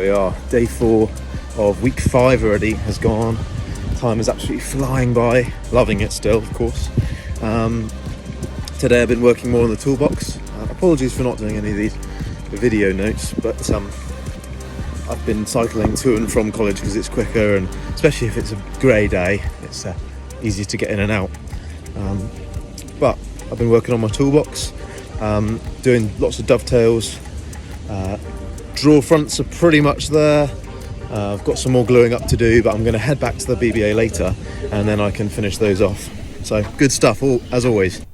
we are, day 4 of week 5 already has gone. Time is absolutely flying by, loving it still, of course. Today I've been working more on the toolbox. Apologies for not doing any of these video notes, but I've been cycling to and from college because it's quicker, and especially if it's a grey day, it's easy to get in and out. But I've been working on my toolbox, doing lots of dovetails. Draw fronts are pretty much there. I've got some more gluing up to do, but I'm going to head back to the BBA later and then I can finish those off. So good stuff, as always.